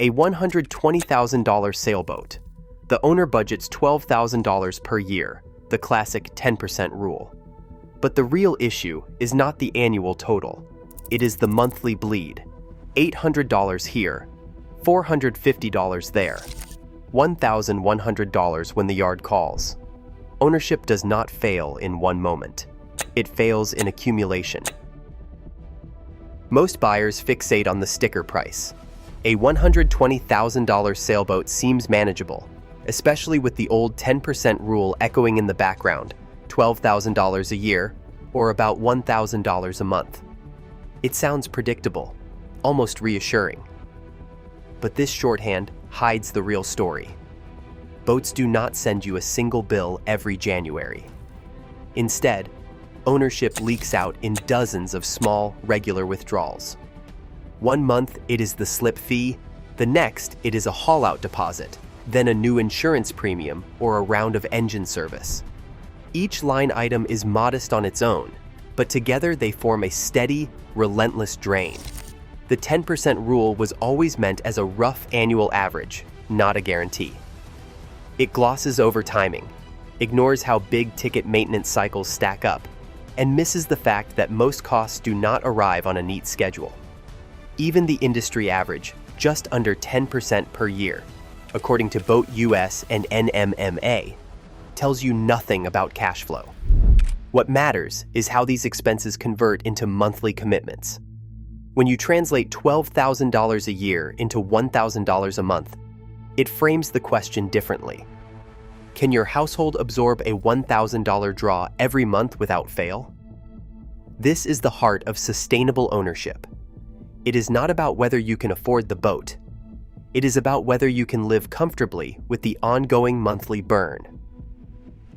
A $120,000 sailboat. The owner budgets $12,000 per year, the classic 10% rule. But the real issue is not the annual total. It is the monthly bleed. $800 here, $450 there, $1,100 when the yard calls. Ownership does not fail in one moment. It fails in accumulation. Most buyers fixate on the sticker price. A $120,000 sailboat seems manageable, especially with the old 10% rule echoing in the background, $12,000 a year, or about $1,000 a month. It sounds predictable, almost reassuring. But this shorthand hides the real story. Boats do not send you a single bill every January. Instead, ownership leaks out in dozens of small, regular withdrawals. One month it is the slip fee, the next it is a haul-out deposit, then a new insurance premium or a round of engine service. Each line item is modest on its own, but together they form a steady, relentless drain. The 10% rule was always meant as a rough annual average, not a guarantee. It glosses over timing, ignores how big-ticket maintenance cycles stack up, and misses the fact that most costs do not arrive on a neat schedule. Even the industry average, just under 10% per year, according to Boat US and NMMA, tells you nothing about cash flow. What matters is how these expenses convert into monthly commitments. When you translate $12,000 a year into $1,000 a month, it frames the question differently. Can your household absorb a $1,000 draw every month without fail? This is the heart of sustainable ownership. It is not about whether you can afford the boat. It is about whether you can live comfortably with the ongoing monthly burn.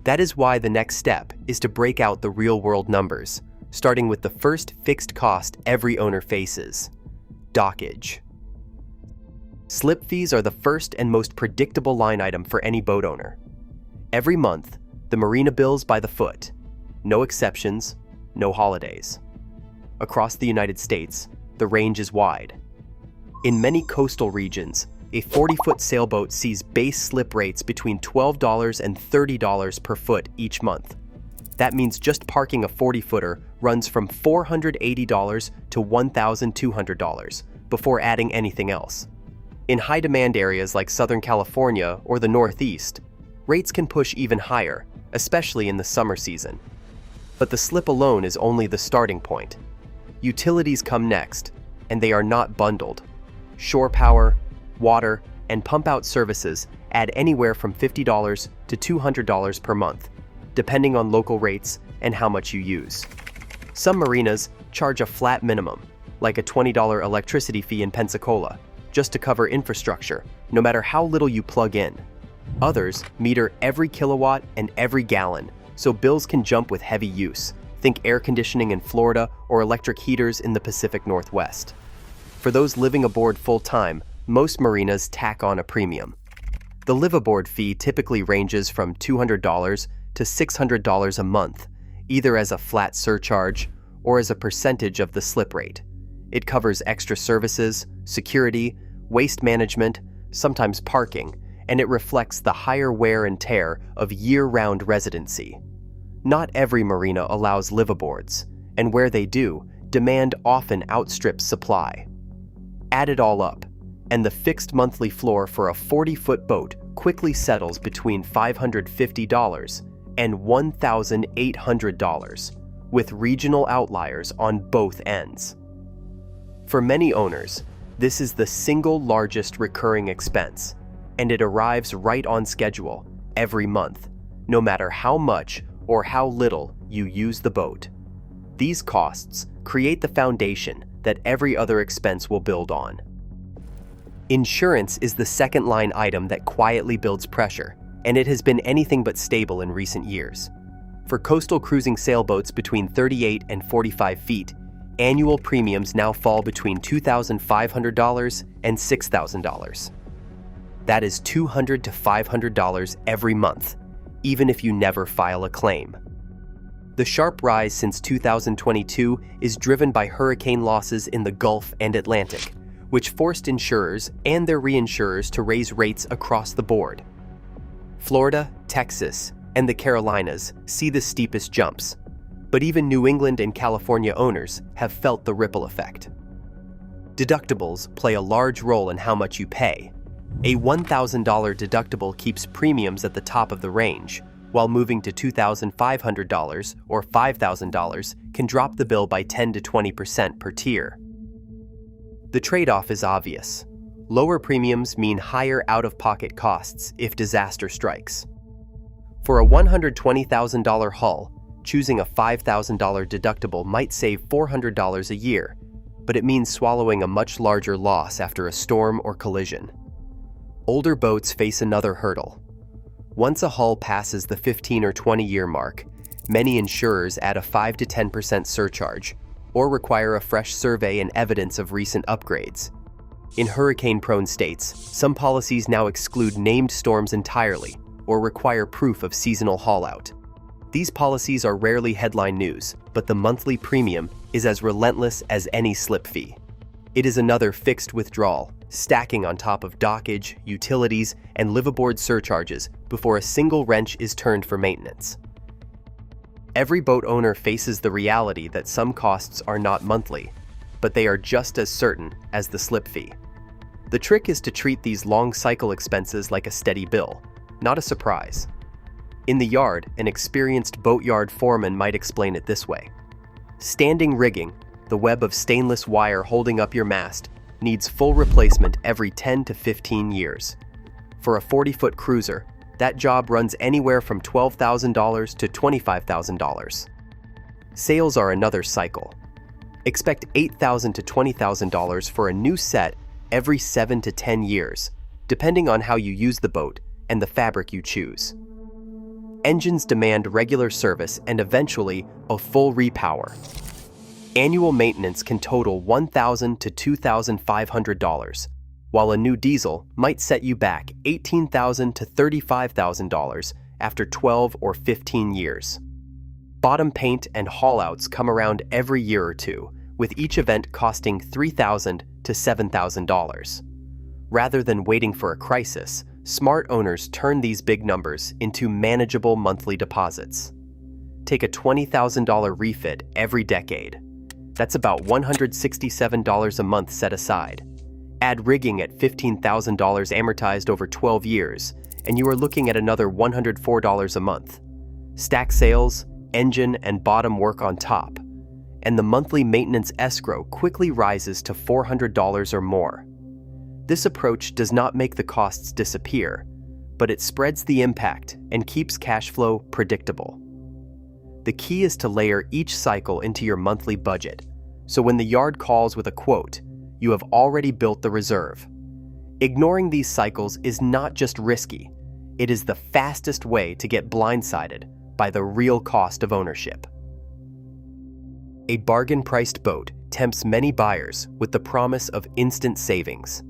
That is why the next step is to break out the real-world numbers, starting with the first fixed cost every owner faces: dockage. Slip fees are the first and most predictable line item for any boat owner. Every month, the marina bills by the foot. No exceptions, no holidays. Across the United States, the range is wide. In many coastal regions, a 40-foot sailboat sees base slip rates between $12 and $30 per foot each month. That means just parking a 40-footer runs from $480 to $1,200 before adding anything else. In high-demand areas like Southern California or the Northeast, rates can push even higher, especially in the summer season. But the slip alone is only the starting point. Utilities come next, and they are not bundled. Shore power, water, and pump-out services add anywhere from $50 to $200 per month, depending on local rates and how much you use. Some marinas charge a flat minimum, like a $20 electricity fee in Pensacola, just to cover infrastructure, no matter how little you plug in. Others meter every kilowatt and every gallon, so bills can jump with heavy use. Think air conditioning in Florida or electric heaters in the Pacific Northwest. For those living aboard full-time, most marinas tack on a premium. The Liveaboard fee typically ranges from $200 to $600 a month, either as a flat surcharge or as a percentage of the slip rate. It covers extra services, security, waste management, sometimes parking, and it reflects the higher wear and tear of year-round residency. Not every marina allows liveaboards, and where they do, demand often outstrips supply. Add it all up, and the fixed monthly floor for a 40-foot boat quickly settles between $550 and $1,800, with regional outliers on both ends. For many owners, this is the single largest recurring expense, and it arrives right on schedule every month, no matter how much or how little you use the boat. These costs create the foundation that every other expense will build on. Insurance is the second line item that quietly builds pressure, and it has been anything but stable in recent years. For coastal cruising sailboats between 38 and 45 feet, annual premiums now fall between $2,500 and $6,000. That is $200 to $500 every month, even if you never file a claim. The sharp rise since 2022 is driven by hurricane losses in the Gulf and Atlantic, which forced insurers and their reinsurers to raise rates across the board. Florida, Texas, and the Carolinas see the steepest jumps, but even New England and California owners have felt the ripple effect. Deductibles play a large role in how much you pay. A $1,000 deductible keeps premiums at the top of the range, while moving to $2,500 or $5,000 can drop the bill by 10 to 20% per tier. The trade-off is obvious. Lower premiums mean higher out-of-pocket costs if disaster strikes. For a $120,000 hull, choosing a $5,000 deductible might save $400 a year, but it means swallowing a much larger loss after a storm or collision. Older boats face another hurdle. Once a hull passes the 15 or 20-year mark, many insurers add a 5 to 10% surcharge or require a fresh survey and evidence of recent upgrades. In hurricane-prone states, some policies now exclude named storms entirely or require proof of seasonal haul-out. These policies are rarely headline news, but the monthly premium is as relentless as any slip fee. It is another fixed withdrawal, stacking on top of dockage, utilities, and Liveaboard surcharges before a single wrench is turned for maintenance. Every boat owner faces the reality that some costs are not monthly, but they are just as certain as the slip fee. The trick is to treat these long cycle expenses like a steady bill, not a surprise. In the yard, an experienced boatyard foreman might explain it this way. Standing rigging, the web of stainless wire holding up your mast, needs full replacement every 10 to 15 years. For a 40-foot cruiser, that job runs anywhere from $12,000 to $25,000. Sails are another cycle. Expect $8,000 to $20,000 for a new set every 7 to 10 years, depending on how you use the boat and the fabric you choose. Engines demand regular service and eventually a full repower. Annual maintenance can total $1,000 to $2,500, while a new diesel might set you back $18,000 to $35,000 after 12 or 15 years. Bottom paint and haul-outs come around every year or two, with each event costing $3,000 to $7,000. Rather than waiting for a crisis, smart owners turn these big numbers into manageable monthly deposits. Take a $20,000 refit every decade. That's about $167 a month set aside. Add rigging at $15,000 amortized over 12 years, and you are looking at another $104 a month. Stack sails, engine, and bottom work on top, and the monthly maintenance escrow quickly rises to $400 or more. This approach does not make the costs disappear, but it spreads the impact and keeps cash flow predictable. The key is to layer each cycle into your monthly budget, so when the yard calls with a quote, you have already built the reserve. Ignoring these cycles is not just risky, it is the fastest way to get blindsided by the real cost of ownership. A bargain-priced boat tempts many buyers with the promise of instant savings.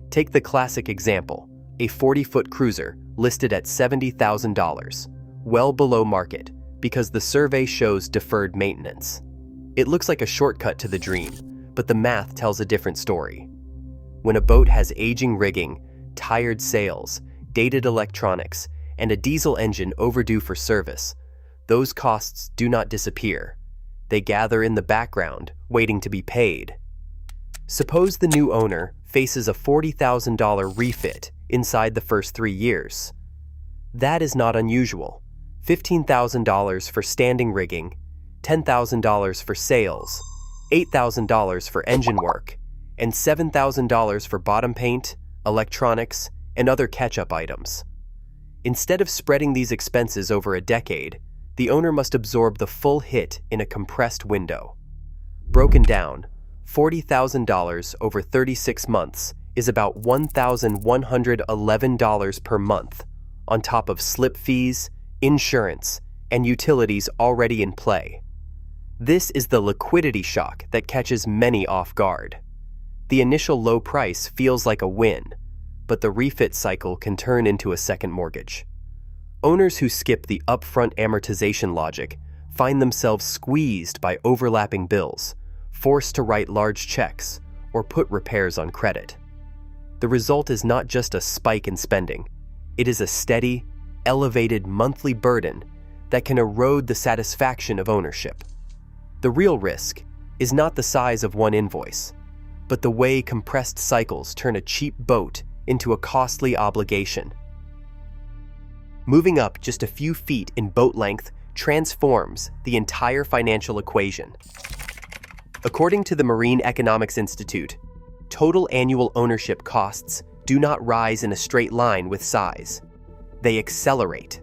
Take the classic example, a 40-foot cruiser listed at $70,000, well below market, because the survey shows deferred maintenance. It looks like a shortcut to the dream, but the math tells a different story. When a boat has aging rigging, tired sails, dated electronics, and a diesel engine overdue for service, those costs do not disappear. They gather in the background, waiting to be paid. Suppose the new owner faces a $40,000 refit inside the first 3 years. That is not unusual. $15,000 for standing rigging, $10,000 for sails, $8,000 for engine work, and $7,000 for bottom paint, electronics, and other catch-up items. Instead of spreading these expenses over a decade, the owner must absorb the full hit in a compressed window. Broken down, $40,000 over 36 months is about $1,111 per month, on top of slip fees, insurance, and utilities already in play. This is the liquidity shock that catches many off guard. The initial low price feels like a win, but the refit cycle can turn into a second mortgage. Owners who skip the upfront amortization logic find themselves squeezed by overlapping bills, forced to write large checks, or put repairs on credit. The result is not just a spike in spending. It is a steady, elevated monthly burden that can erode the satisfaction of ownership. The real risk is not the size of one invoice, but the way compressed cycles turn a cheap boat into a costly obligation. Moving up just a few feet in boat length transforms the entire financial equation. According to the Marine Economics Institute, total annual ownership costs do not rise in a straight line with size. They accelerate.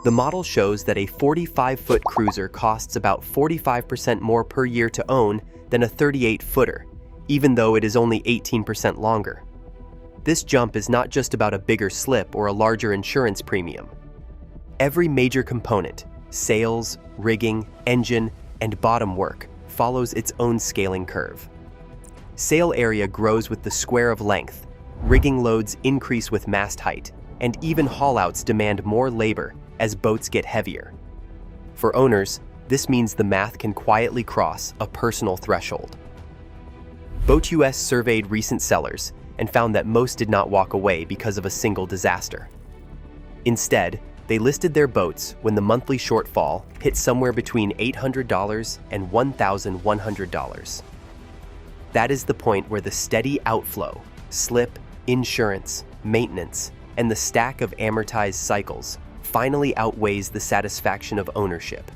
The model shows that a 45-foot cruiser costs about 45% more per year to own than a 38-footer, even though it is only 18% longer. This jump is not just about a bigger slip or a larger insurance premium. Every major component, sails, rigging, engine, and bottom work, follows its own scaling curve. Sail area grows with the square of length, rigging loads increase with mast height, and even haulouts demand more labor as boats get heavier. For owners, this means the math can quietly cross a personal threshold. Boat US surveyed recent sellers and found that most did not walk away because of a single disaster. Instead, they listed their boats when the monthly shortfall hit somewhere between $800 and $1,100. That is the point where the steady outflow, slip, insurance, maintenance, and the stack of amortized cycles finally outweighs the satisfaction of ownership.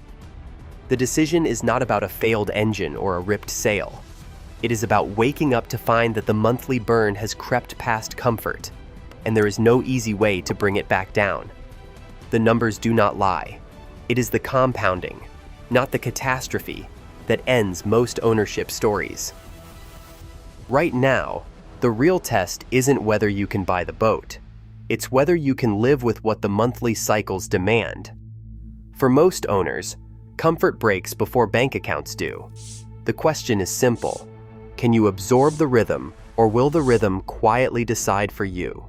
The decision is not about a failed engine or a ripped sail. It is about waking up to find that the monthly burn has crept past comfort, and there is no easy way to bring it back down. The numbers do not lie. It is the compounding, not the catastrophe, that ends most ownership stories. Right now, the real test isn't whether you can buy the boat. It's whether you can live with what the monthly cycles demand. For most owners, comfort breaks before bank accounts do. The question is simple. Can you absorb the rhythm, or will the rhythm quietly decide for you?